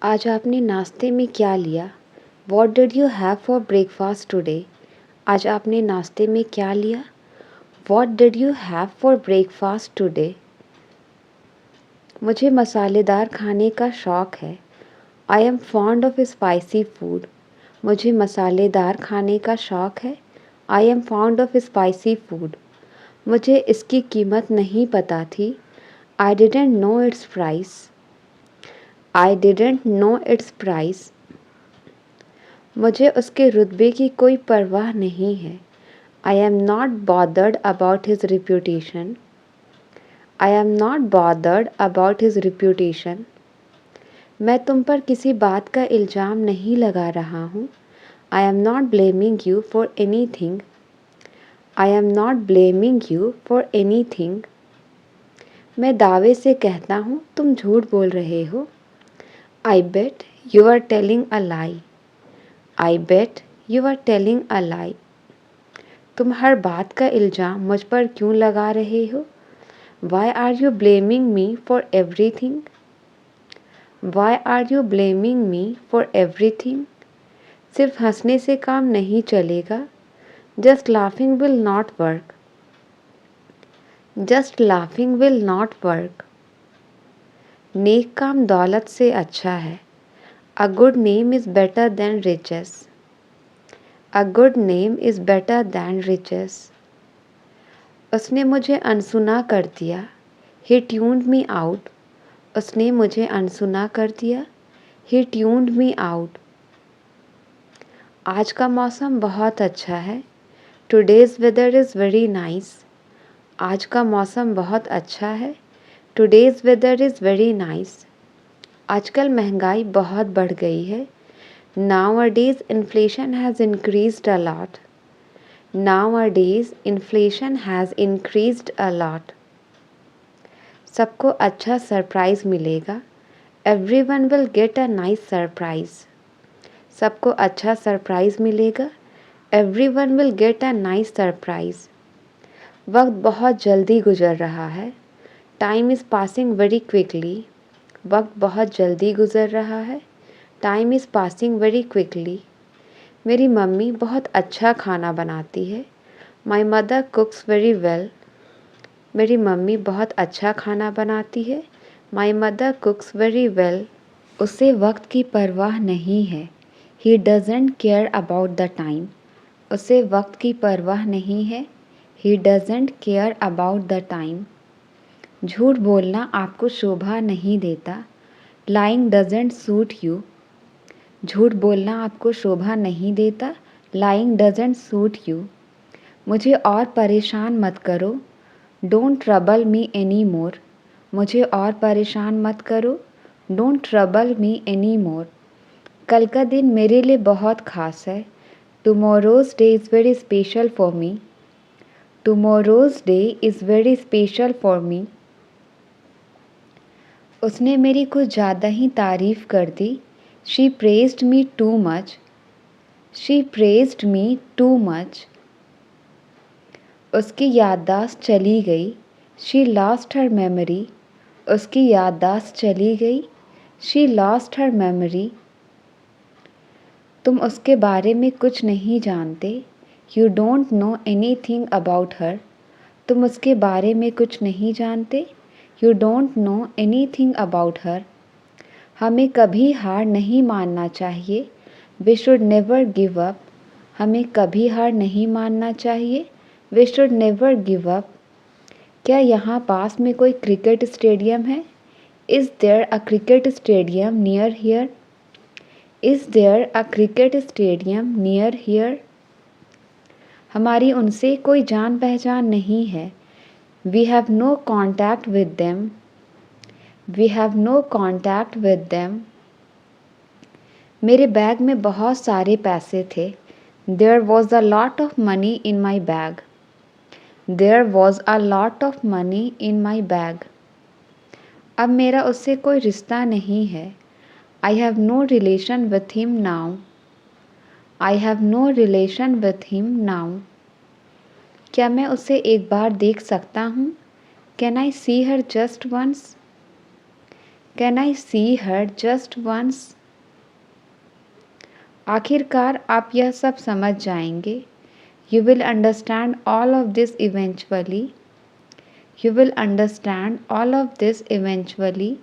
आज आपने नाश्ते में क्या लिया? What did you have for breakfast today? आज आपने नाश्ते में क्या लिया? What did you have for breakfast today? मुझे मसालेदार खाने का शौक है। I am fond of spicy food. मुझे मसालेदार खाने का शौक है। I am fond of spicy food. मुझे इसकी कीमत नहीं पता थी। I didn't know its price. I didn't know its price. मुझे उसके रुतबे की कोई परवाह नहीं है। I am not bothered about his reputation. I am not bothered about his reputation. मैं तुम पर किसी बात का इल्ज़ाम नहीं लगा रहा हूँ। I am not blaming you for anything. I am not blaming you for anything. मैं दावे से कहता हूँ तुम झूठ बोल रहे हो। I bet you are telling a lie. I bet you are telling a lie. तुम हर बात का इल्ज़ाम मुझ पर क्यों लगा रहे हो? Why are you blaming me for everything? Why are you blaming me for everything? सिर्फ हंसने से काम नहीं चलेगा। Just laughing will not work. Just laughing will not work. नेक काम दौलत से अच्छा है। A good name is better than riches. A good name is better than riches. उसने मुझे अनसुना कर दिया। He tuned me out. उसने मुझे अनसुना कर दिया। He tuned me out. आज का मौसम बहुत अच्छा है। Today's weather is very nice. आज का मौसम बहुत अच्छा है। Today's weather is very nice. आजकल महंगाई बहुत बढ़ गई है। Nowadays inflation has increased a lot. Nowadays inflation has increased a lot. सबको अच्छा सरप्राइज़ मिलेगा। Everyone will get a nice surprise. सबको अच्छा सरप्राइज़ मिलेगा। Everyone will get a nice surprise. वक्त बहुत जल्दी गुजर रहा है। Time is passing very quickly. वक्त बहुत जल्दी गुजर रहा है। Time is passing very quickly. मेरी मम्मी बहुत अच्छा खाना बनाती है। My mother cooks very well. मेरी मम्मी बहुत अच्छा खाना बनाती है। My mother cooks very well. उसे वक्त की परवाह नहीं है। He doesn't care about the time. उसे वक्त की परवाह नहीं है। He doesn't care about the time. झूठ बोलना आपको शोभा नहीं देता। Lying doesn't suit you. झूठ बोलना आपको शोभा नहीं देता। Lying doesn't suit you. मुझे और परेशान मत करो। Don't trouble me anymore. मुझे और परेशान मत करो। Don't trouble me anymore. कल का दिन मेरे लिए बहुत ख़ास है। Tomorrow's day is very special for me. Tomorrow's day is very special for me. उसने मेरी कुछ ज़्यादा ही तारीफ़ कर दी। She praised me too much. She praised me too much. उसकी याददाश्त चली गई। She lost her memory. उसकी याददाश्त चली गई। She lost her memory. तुम उसके बारे में कुछ नहीं जानते। You don't know anything about her. तुम उसके बारे में कुछ नहीं जानते। You don't know anything about her. हमें कभी हार नहीं मानना चाहिए। We should never give up. हमें कभी हार नहीं मानना चाहिए। We should never give up. क्या यहाँ पास में कोई क्रिकेट स्टेडियम है? Is there a cricket stadium near here? Is there a cricket stadium near here? हमारी उनसे कोई जान पहचान नहीं है। We have no contact with them. We have no contact with them. मेरे बैग में बहुत सारे पैसे थे। There was a lot of money in my bag. There was a lot of money in my bag. अब मेरा उससे कोई रिश्ता नहीं है। I have no relation with him now. I have no relation with him now. क्या मैं उसे एक बार देख सकता हूँ? Can I see her just once? Can I see her just once? आखिरकार आप यह सब समझ जाएंगे। You will understand all of this eventually. You will understand all of this eventually.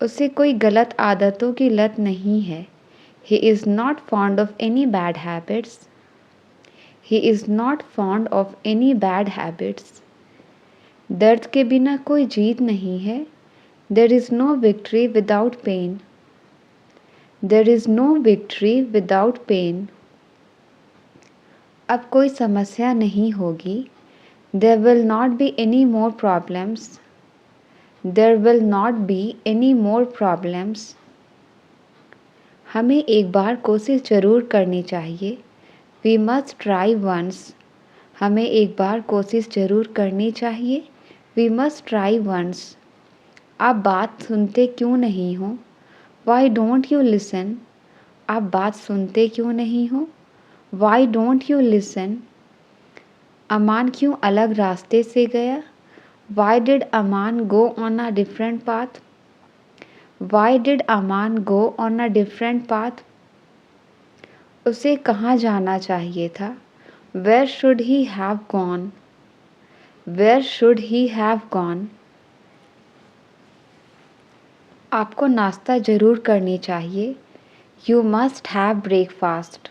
उसे कोई गलत आदतों की लत नहीं है। He is not fond of any bad habits. He is not fond of any bad habits. दर्द के बिना कोई जीत नहीं है। There is no victory without pain. There is no victory without pain. अब कोई समस्या नहीं होगी। There will not be any more problems. There will not be any more problems. हमें एक बार कोशिश ज़रूर करनी चाहिए। We must try once. हमें एक बार कोशिश ज़रूर करनी चाहिए। We must try once. आप बात सुनते क्यों नहीं हो? Why don't you listen? आप बात सुनते क्यों नहीं हो? Why don't you listen? अमान क्यों अलग रास्ते से गया? Why did Aman go on a different path? Why did Aman go on a different path? उसे कहाँ जाना चाहिए था? Where should he have gone? Where should he have gone? आपको नाश्ता ज़रूर करनी चाहिए। You must have breakfast.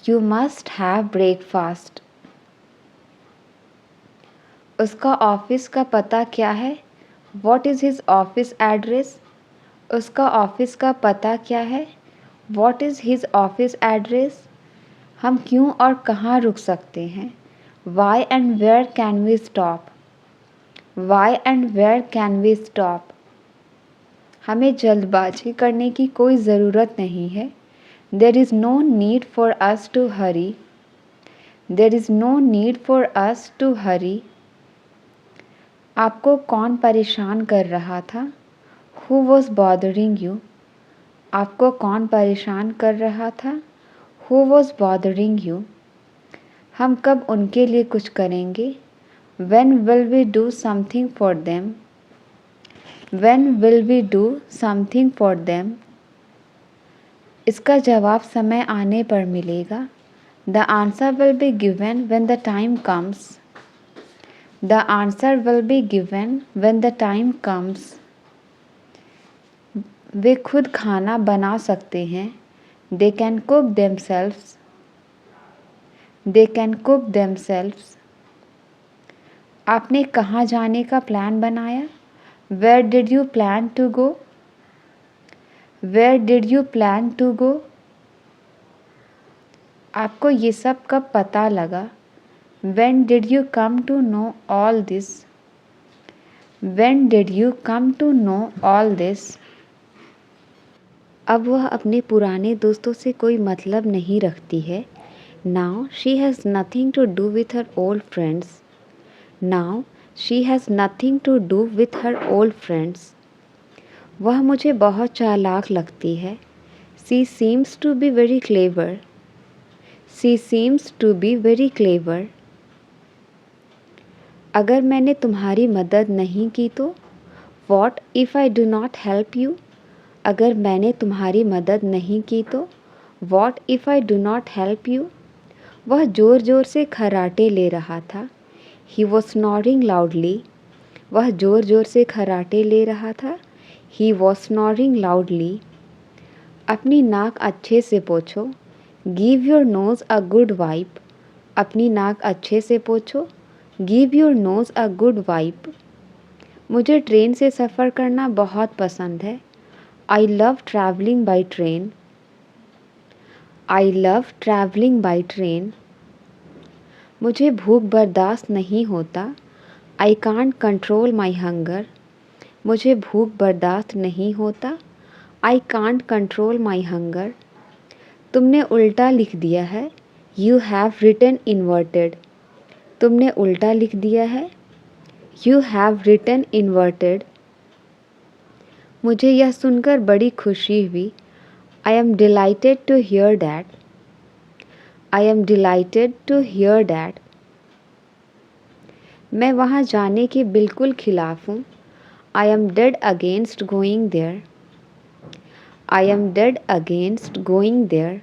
You must have breakfast. उसका ऑफिस का पता क्या है? What is his office address? उसका ऑफिस का पता क्या है? What is his office address? हम क्यों और कहाँ रुक सकते हैं? Why and where can we stop? Why and where can we stop? हमें जल्दबाजी करने की कोई ज़रूरत नहीं है। There is no need for us to hurry. There is no need for us to hurry. आपको कौन परेशान कर रहा था? Who was bothering you? आपको कौन परेशान कर रहा था? Who was bothering you? हम कब उनके लिए कुछ करेंगे? When will we do something for them? When will we do something for them? इसका जवाब समय आने पर मिलेगा। The answer will be given when the time comes. The answer will be given when the time comes. वे खुद खाना बना सकते हैं। They can cook themselves. They can cook themselves. आपने कहाँ जाने का प्लान बनाया? Where did you plan to go? Where did you plan to go? आपको ये सब कब पता लगा? When did you come to know all this? When did you come to know all this? अब वह अपने पुराने दोस्तों से कोई मतलब नहीं रखती है। Now she has nothing to do with her old friends. Now she has nothing to do with her old friends. वह मुझे बहुत चालाक लगती है। She seems to be very clever. She seems to be very clever. अगर मैंने तुम्हारी मदद नहीं की तो? What if I do not help you? अगर मैंने तुम्हारी मदद नहीं की तो? What if I do not help you? वह ज़ोर ज़ोर से खर्राटे ले रहा था। He was snoring loudly. वह ज़ोर ज़ोर से खर्राटे ले रहा था। He was snoring loudly. अपनी नाक अच्छे से पोंछो। Give your nose a good wipe. अपनी नाक अच्छे से पोंछो। Give your nose a good wipe. मुझे ट्रेन से सफ़र करना बहुत पसंद है। I love traveling by train. I love traveling by train. मुझे भूख बर्दाश्त नहीं होता। I can't control my hunger. मुझे भूख बर्दाश्त नहीं होता। I can't control my hunger. तुमने उल्टा लिख दिया है। You have written inverted. तुमने उल्टा लिख दिया है। You have written inverted. मुझे यह सुनकर बड़ी खुशी हुई। I am delighted to hear that. I am delighted to hear that. मैं वहाँ जाने के बिल्कुल खिलाफ हूँ। I am dead against going there. I am dead against going there.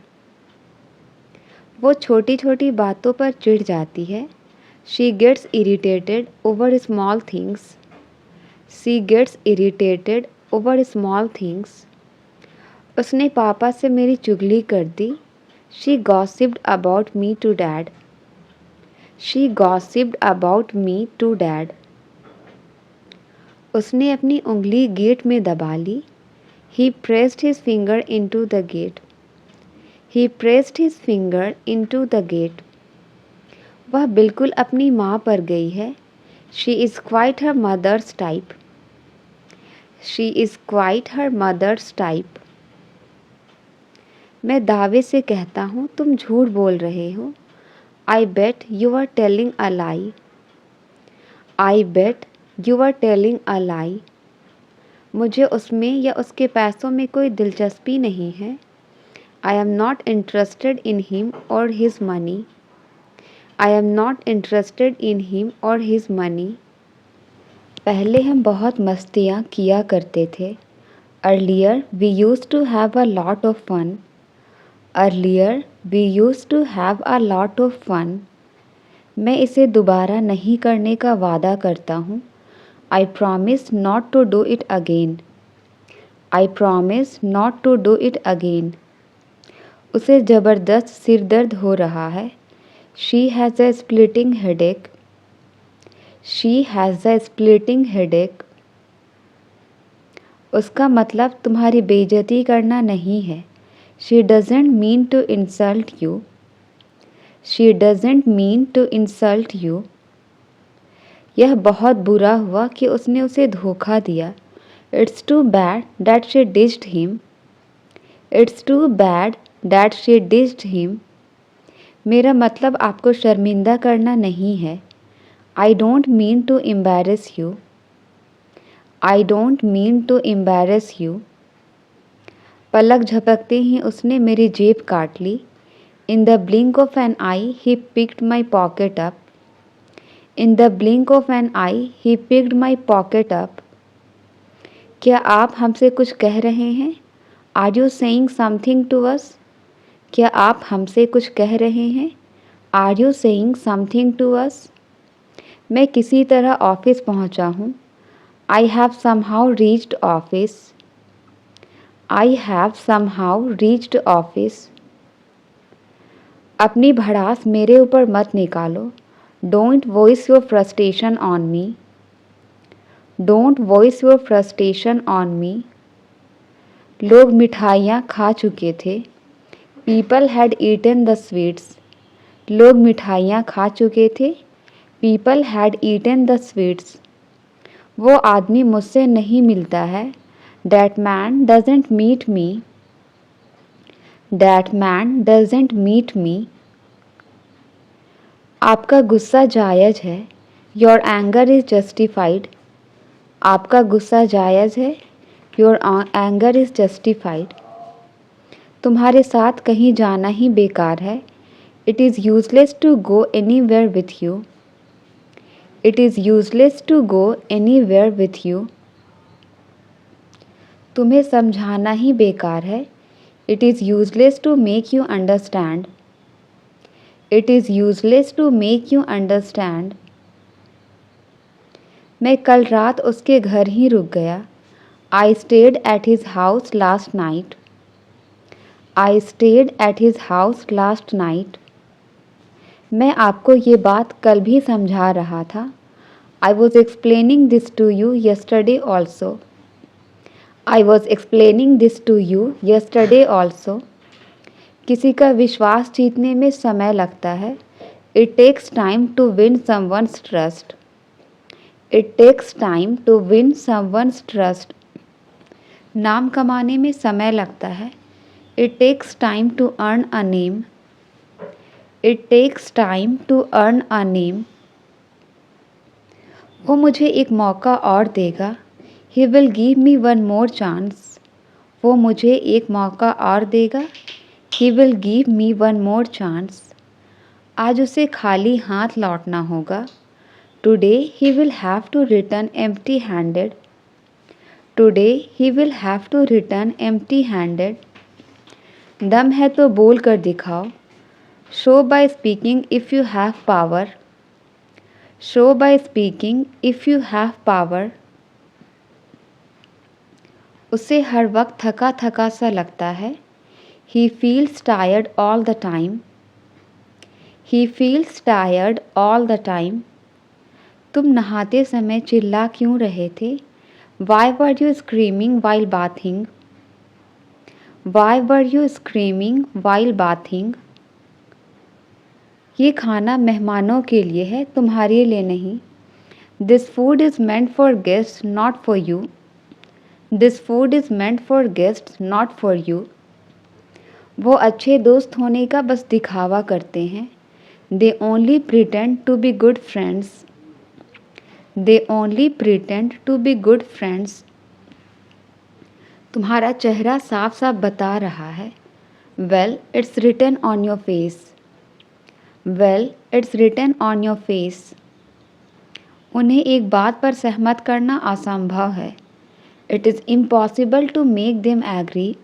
वो छोटी छोटी बातों पर चिढ़ जाती है. She gets irritated over small things. She gets irritated over small things. उसने पापा से मेरी चुगली कर दी. She gossiped about me to dad. She gossiped about me to dad. उसने अपनी उंगली गेट में दबा ली. He pressed his finger into the gate. He pressed his finger into the gate. वह बिल्कुल अपनी माँ पर गई है. She is quite her mother's type. She is quite her mother's type. मैं दावे से कहता हूँ तुम झूठ बोल रहे हो. I bet you are telling a lie. I bet you are telling a lie. मुझे उसमें या उसके पैसों में कोई दिलचस्पी नहीं है. I am not interested in him or his money. I am not interested in him or his money. पहले हम बहुत मस्तियाँ किया करते थे. Earlier we used to have a lot of fun. Earlier we used to have a lot of fun. मैं इसे दोबारा नहीं करने का वादा करता हूँ. I promise not to do it again. I promise not to do it again. उसे ज़बरदस्त सिर दर्द हो रहा है. She has a splitting headache. She has a splitting headache. उसका मतलब तुम्हारी बेइज्जती करना नहीं है. She doesn't mean to insult you. She doesn't mean to insult you. यह बहुत बुरा हुआ कि उसने उसे धोखा दिया. It's too bad that she ditched him. It's too bad that she ditched him. मेरा मतलब आपको शर्मिंदा करना नहीं है. I don't mean to embarrass you. I don't mean to embarrass you. पलक झपकते ही उसने मेरी जेब काट ली. In the blink of an eye he picked my pocket up. In the blink of an eye he picked my pocket up. क्या आप हमसे कुछ कह रहे हैं? Are you saying something to us? क्या आप हमसे कुछ कह रहे हैं? Are you saying something to us? मैं किसी तरह ऑफिस पहुंचा हूँ. I have somehow reached office. I have somehow reached office. अपनी भड़ास मेरे ऊपर मत निकालो. Don't voice your frustration on me. Don't voice your frustration on me. लोग मिठाइयाँ खा चुके थे. People had eaten the sweets. लोग मिठाइयाँ खा चुके थे. People had eaten the sweets. वो आदमी मुझसे नहीं मिलता है. That man doesn't meet me. That man doesn't meet me. आपका गुस्सा जायज़ है. Your anger is justified. आपका गुस्सा जायज़ है. Your anger is justified. तुम्हारे साथ कहीं जाना ही बेकार है. It is useless to go anywhere with you. It is useless to go anywhere with you. तुम्हें समझाना ही बेकार है. It is useless to make you understand. It is useless to make you understand. मैं कल रात उसके घर ही रुक गया. I stayed at his house last night. I stayed at his house last night. मैं आपको ये बात कल भी समझा रहा था. I was explaining this to you yesterday also. I was explaining this to you yesterday also. किसी का विश्वास जीतने में समय लगता है. It takes time to win someone's trust. It takes time to win someone's trust. नाम कमाने में समय लगता है. It takes time to earn a name. It takes time to earn a name. वो मुझे एक मौका और देगा. He will give me one more chance. वो मुझे एक मौका और देगा. He will give me one more chance. आज उसे खाली हाथ लौटना होगा. Today he will have to return empty-handed. Today he will have to return empty handed. दम है तो बोल कर दिखाओ। Show by speaking if you have power. Show by speaking if you have power. उसे हर वक्त थका थका सा लगता है। He feels tired all the time. He feels tired all the time. तुम नहाते समय चिल्ला क्यों रहे थे? Why were you screaming while bathing? Why were you screaming while bathing? ये खाना मेहमानों के लिए है, तुम्हारे लिए नहीं। This food is meant for guests, not for you. This food is meant for guests, not for you. वो अच्छे दोस्त होने का बस दिखावा करते हैं। They only pretend to be good friends. They only pretend to be good friends. तुम्हारा चेहरा साफ साफ बता रहा है। Well, it's written on your face. Well, it's written on your face. उन्हें एक बात पर सहमत करना असंभव है। It is impossible to make them agree.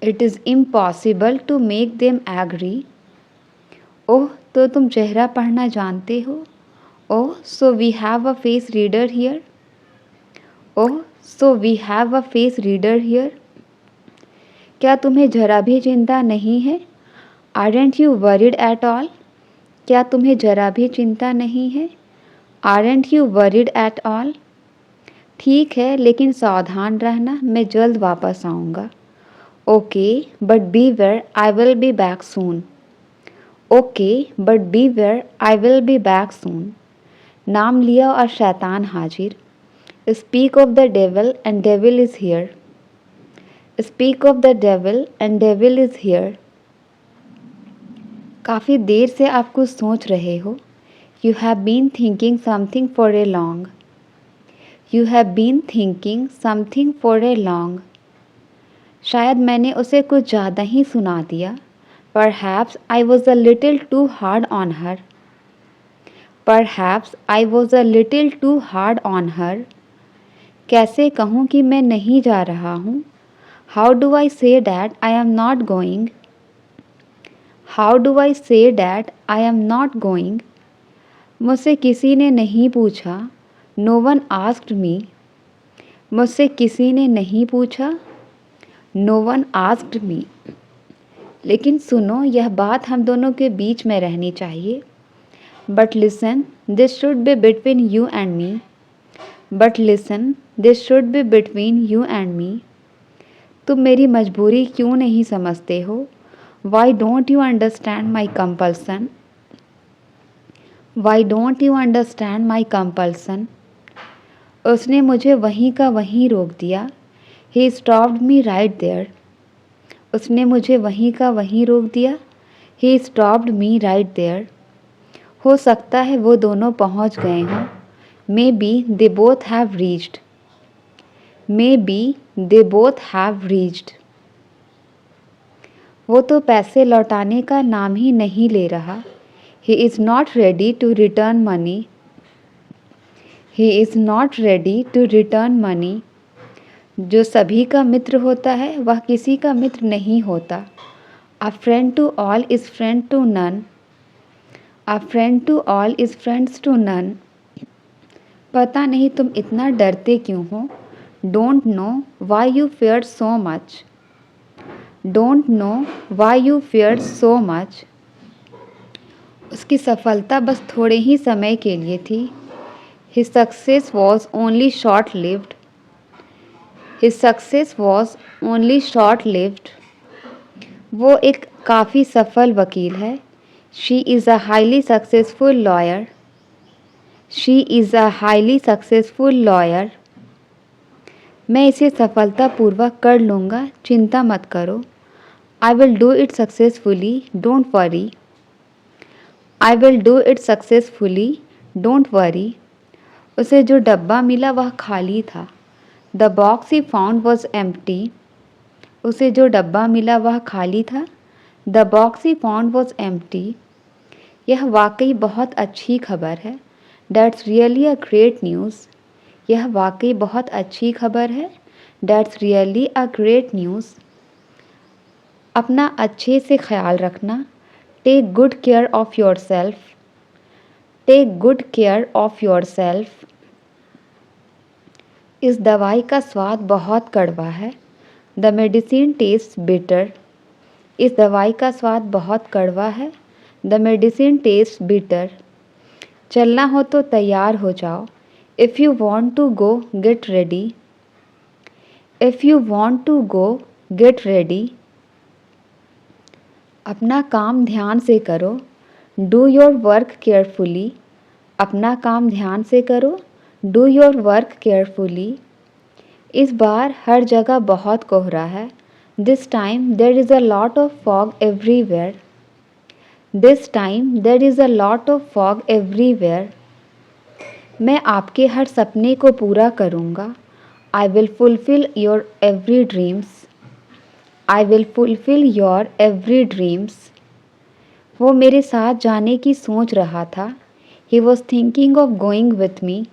It is impossible to make them agree. ओह, तो तुम चेहरा पढ़ना जानते हो। ओह, so we have a face reader here. Oh, so we have a face reader here. क्या तुम्हें जरा भी चिंता नहीं है? Aren't you worried at all? क्या तुम्हें जरा भी चिंता नहीं है? Aren't you worried at all? ठीक है, लेकिन सावधान रहना, मैं जल्द वापस आऊँगा। Okay, but beware, I will be back soon. Okay, but beware, I will be back soon. नाम लिया और शैतान हाजिर। Speak of the devil and devil is here. Speak of the devil and devil is here. काफ़ी देर से आप कुछ सोच रहे हो। You have been thinking something for a long. You have been thinking something for a long. शायद मैंने उसे कुछ ज़्यादा ही सुना दिया। Perhaps I was a little too hard on her. Perhaps I was a little too hard on her. कैसे कहूँ कि मैं नहीं जा रहा हूँ? How do I say that I am not going? How do I say that I am not going? मुझसे किसी ने नहीं पूछा। No one asked me. मुझसे किसी ने नहीं पूछा। No one asked me. लेकिन सुनो, यह बात हम दोनों के बीच में रहनी चाहिए। But listen, this should be between you and me. But listen, this should be between you and me. तुम मेरी मजबूरी क्यों नहीं समझते हो? Why don't you understand my compulsion? Why don't you understand my compulsion? उसने मुझे वहीं का वहीं रोक दिया। He stopped me right there. उसने मुझे वहीं का वहीं रोक दिया। He stopped me right there. हो सकता है वो दोनों पहुंच गए हों। Maybe they both have reached. Maybe they both have reached. वो तो पैसे लौटाने का नाम ही नहीं ले रहा। He is not ready to return money. He is not ready to return money. जो सभी का मित्र होता है वह किसी का मित्र नहीं होता। A friend to all is friend to none. A friend to all is friends to none. पता नहीं तुम इतना डरते क्यों हो। Don't know why you feared so much. Don't know why you feared so much. उसकी सफलता बस थोड़े ही समय के लिए थी। His success was only short-lived. His success was only short-lived. वो एक काफ़ी सफल वकील है। She is a highly successful lawyer. She is a highly successful lawyer. मैं इसे सफलतापूर्वक कर लूँगा, चिंता मत करो। I will do it successfully, don't worry. I will do it successfully, don't worry. उसे जो डब्बा मिला वह खाली था। The box he found was empty. उसे जो डब्बा मिला वह खाली था। The box he found was empty. यह वाकई बहुत अच्छी खबर है। That's really a great news. यह वाकई बहुत अच्छी खबर है। That's really a great news. अपना अच्छे से ख्याल रखना। Take good care of yourself. Take good care of yourself. इस दवाई का स्वाद बहुत कड़वा है। The medicine tastes bitter. इस दवाई का स्वाद बहुत कड़वा है। The medicine tastes bitter. चलना हो तो तैयार हो जाओ। If you want to go, get ready. If you want to go, get ready. अपना काम ध्यान से करो। Do your work carefully. अपना काम ध्यान से करो। Do your work carefully. इस बार हर जगह बहुत कोहरा है। This time there is a lot of fog everywhere. This time there is a lot of fog everywhere. मैं आपके हर सपने को पूरा करूँगा। I will fulfill your every dreams. I will fulfill your every dreams. वो मेरे साथ जाने की सोच रहा था। He was thinking of going with me.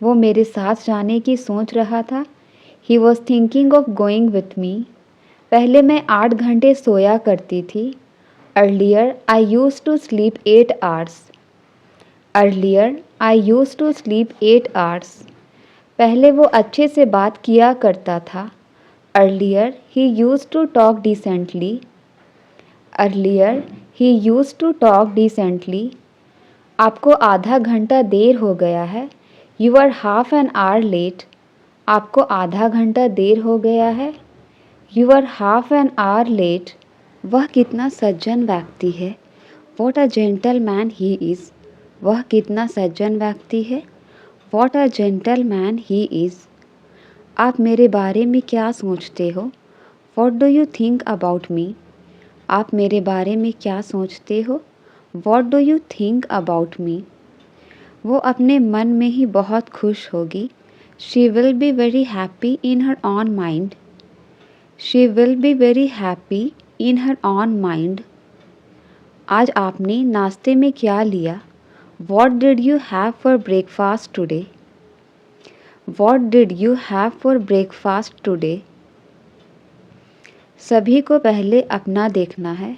वो मेरे साथ जाने की सोच रहा था। He was thinking of going with me. पहले मैं 8 घंटे सोया करती थी। Earlier I used to sleep 8 hours. Earlier I used to sleep 8 hours. पहले वो अच्छे से बात किया करता था। Earlier he used to talk decently. Earlier he used to talk decently. आपको आधा घंटा देर हो गया है। You are half an hour late. आपको आधा घंटा देर हो गया है। You are half an hour late. वह कितना सज्जन व्यक्ति है। What a gentleman he is. वह कितना सज्जन व्यक्ति है। What a gentleman he is. आप मेरे बारे में क्या सोचते हो। What do you think about me? आप मेरे बारे में क्या सोचते हो। What do you think about me? वो अपने मन में ही बहुत खुश होगी। She will be very happy in her own mind. She will be very happy in her own mind. आज आपने नाश्ते में क्या लिया। What did you have for breakfast today? What did you have for breakfast today? सभी को पहले अपना देखना है।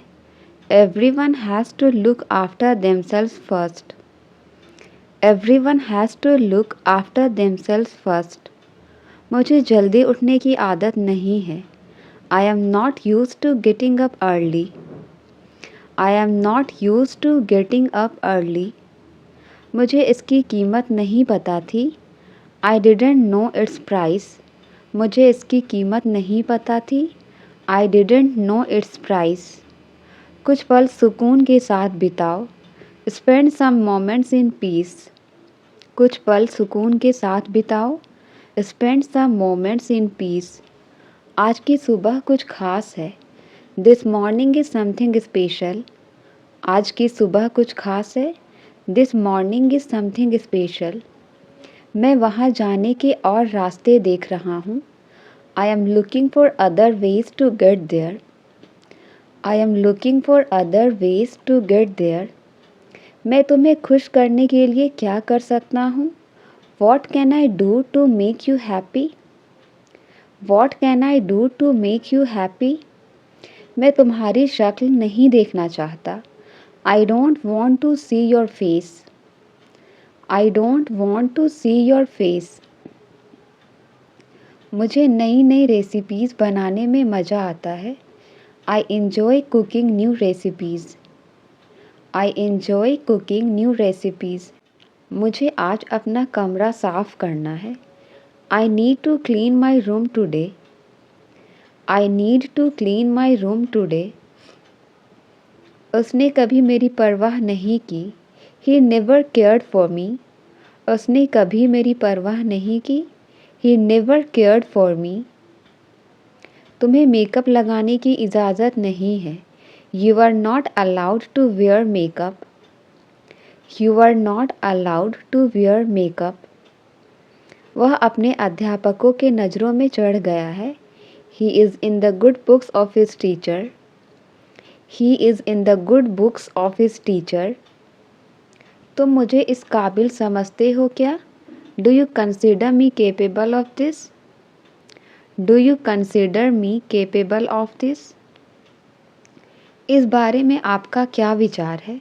Everyone has to look after themselves first. Everyone has to look after themselves first. मुझे जल्दी उठने की आदत नहीं है। I am not used to getting up early. I am not used to getting up early. मुझे इसकी कीमत नहीं पता थी। I didn't know its price. मुझे इसकी कीमत नहीं पता थी। I didn't know its price. कुछ पल सुकून के साथ बिताओ। Spend some moments in peace. कुछ पल सुकून के साथ बिताओ। Spend some moments in peace. आज की सुबह कुछ खास है। This morning is something special. आज की सुबह कुछ खास है। This morning is something special. मैं वहाँ जाने के और रास्ते देख रहा हूँ। I am looking for other ways to get there. I am looking for other ways to get there. मैं तुम्हें खुश करने के लिए क्या कर सकता हूँ। What can I do to make you happy? What can I do to make you happy? मैं तुम्हारी शक्ल नहीं देखना चाहता। I don't want to see your face. I don't want to see your face. मुझे नई नई रेसिपीज़ बनाने में मज़ा आता है। I enjoy cooking new recipes. I enjoy cooking new recipes. मुझे आज अपना कमरा साफ़ करना है। I need to clean my room today. I need to clean my room today. उसने कभी मेरी परवाह नहीं की। He never cared for me. उसने कभी मेरी परवाह नहीं की। He never cared for me. तुम्हें मेकअप लगाने की इजाज़त नहीं है। You are not allowed to wear makeup. You are not allowed to wear makeup. वह अपने अध्यापकों के नज़रों में चढ़ गया है। He is in the good books of his teacher. He is in the good books of his teacher. तुम मुझे इस काबिल समझते हो क्या? Do you consider me capable of this? Do you consider me capable of this? इस बारे में आपका क्या विचार है?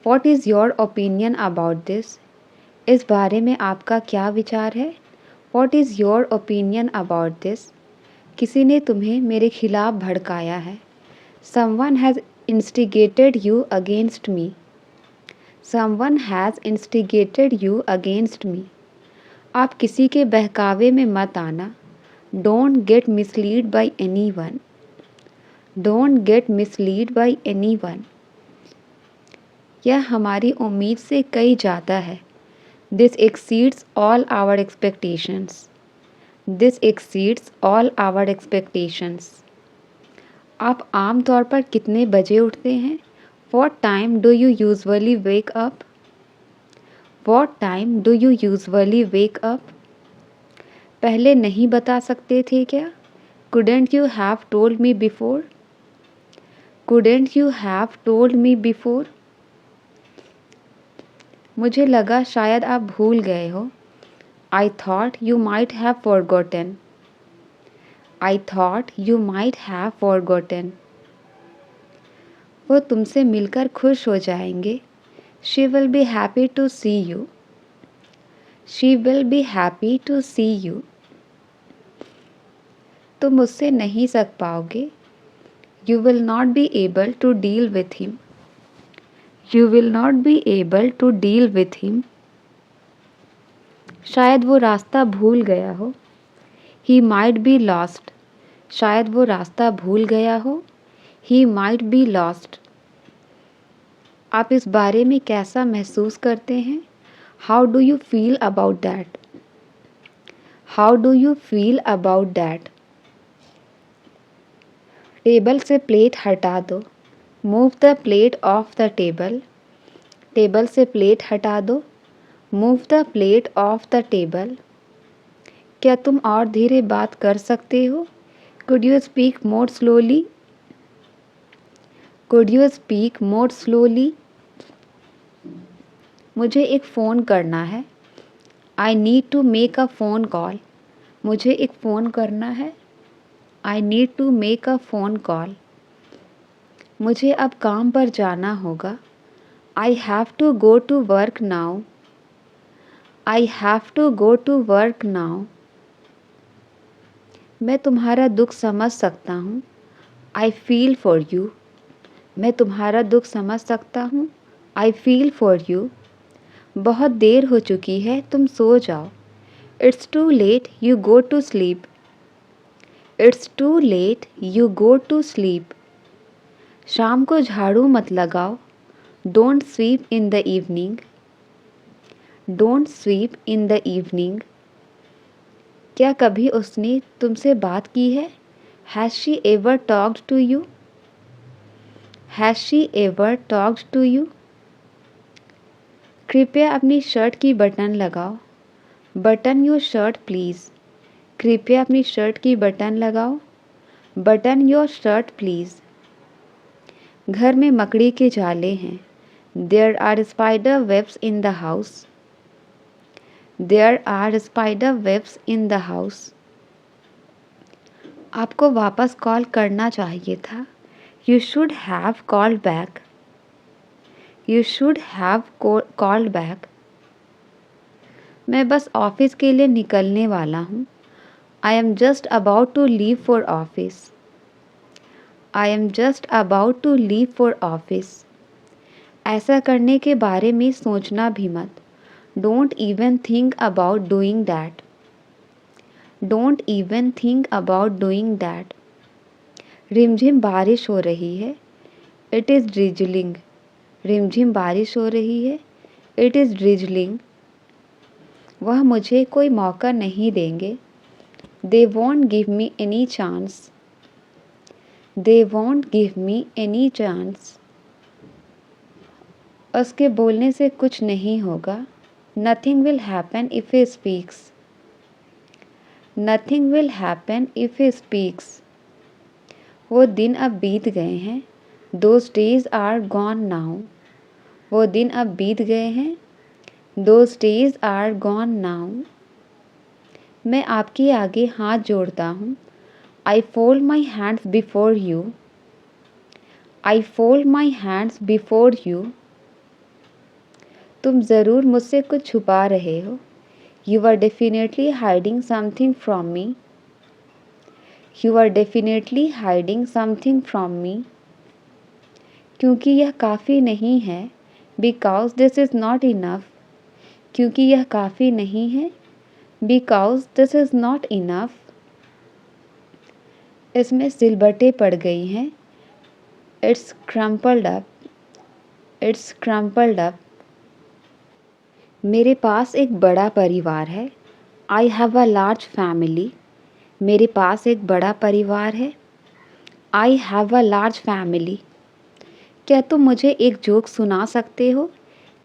What is your opinion about this? इस बारे में आपका क्या विचार है? What is your opinion about this? किसी ने तुम्हें मेरे खिलाफ भड़काया है। Someone has instigated you against me. Someone has instigated you against me. आप किसी के बहकावे में मत आना। Don't get misled by anyone. Don't get misled by anyone. यह हमारी उम्मीद से कई ज़्यादा है। This exceeds all our expectations. This exceeds all our expectations. आप आम तौर पर कितने बजे उठते हैं? What time do you usually wake up? What time do you usually wake up? पहले नहीं बता सकते थे क्या? Couldn't you have told me before? Couldn't you have told me before? मुझे लगा शायद आप भूल गए हो। I thought you might have forgotten. I thought you might have forgotten. वो तुमसे मिलकर खुश हो जाएंगे। She will be happy to see you. She will be happy to see you. तुम मुझसे नहीं सक पाओगे। You will not be able to deal with him. You will not be able to deal with him. शायद वो रास्ता भूल गया हो। He might be lost. शायद वो रास्ता भूल गया हो। He might be lost. आप इस बारे में कैसा महसूस करते हैं? How do you feel about that? How do you feel about that? Table से प्लेट हटा दो। Move the plate off the table. Table से प्लेट हटा दो। Move the plate off the table. क्या तुम और धीरे बात कर सकते हो? Could you speak more slowly? Could you speak more slowly? मुझे एक फ़ोन करना है। I need to make a phone call. मुझे एक फ़ोन करना है। I need to make a phone call. मुझे अब काम पर जाना होगा। I have to go to work now. I have to go to work now. मैं तुम्हारा दुख समझ सकता हूँ। I feel for you. मैं तुम्हारा दुख समझ सकता हूँ। I feel for you. बहुत देर हो चुकी है, तुम सो जाओ। It's too late, you go to sleep. It's too late, you go to sleep. शाम को झाड़ू मत लगाओ। Don't sweep in the evening. Don't sweep in the evening. क्या कभी उसने तुमसे बात की है? Has she ever talked to you? Has she ever talked to you? कृपया अपनी शर्ट की बटन लगाओ। Button your shirt please. कृपया अपनी शर्ट की बटन लगाओ। Button your shirt please. घर में मकड़ी के जाले हैं। There are spider webs in the house. There are spider webs in the house. आपको वापस कॉल करना चाहिए था। You should have called back. You should have called back. मैं बस ऑफिस के लिए निकलने वाला हूँ। I am just about to leave for office. I am just about to leave for office. ऐसा करने के बारे में सोचना भी मत। Don't even think about doing that. Don't even think about doing that. रिमझिम बारिश हो रही है। It is drizzling. रिमझिम बारिश हो रही है। It is drizzling. वह मुझे कोई मौका नहीं देंगे। They won't give me any chance. They won't give me any chance. उसके बोलने से कुछ नहीं होगा। Nothing will happen if he speaks. Nothing will happen if he speaks. वो दिन अब बीत गए हैं। Those days are gone now. वो दिन अब बीत गए हैं। Those days are gone now. मैं आपके आगे हाथ जोड़ता हूँ. I fold my hands before you. I fold my hands before you. तुम ज़रूर मुझसे कुछ छुपा रहे हो. You are definitely hiding something from me. You are definitely hiding something from me. क्योंकि यह काफ़ी नहीं है. Because this is not enough. क्योंकि यह काफ़ी नहीं है. Because this is not enough. इसमें सिलबटें पड़ गई हैं. It's crumpled up. It's crumpled up. मेरे पास एक बड़ा परिवार है. I have a large family. मेरे पास एक बड़ा परिवार है. I have a large family. क्या तुम मुझे एक जोक सुना सकते हो?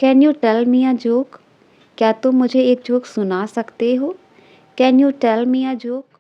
Can you tell me a joke? क्या तुम मुझे एक जोक सुना सकते हो? Can you tell me a joke?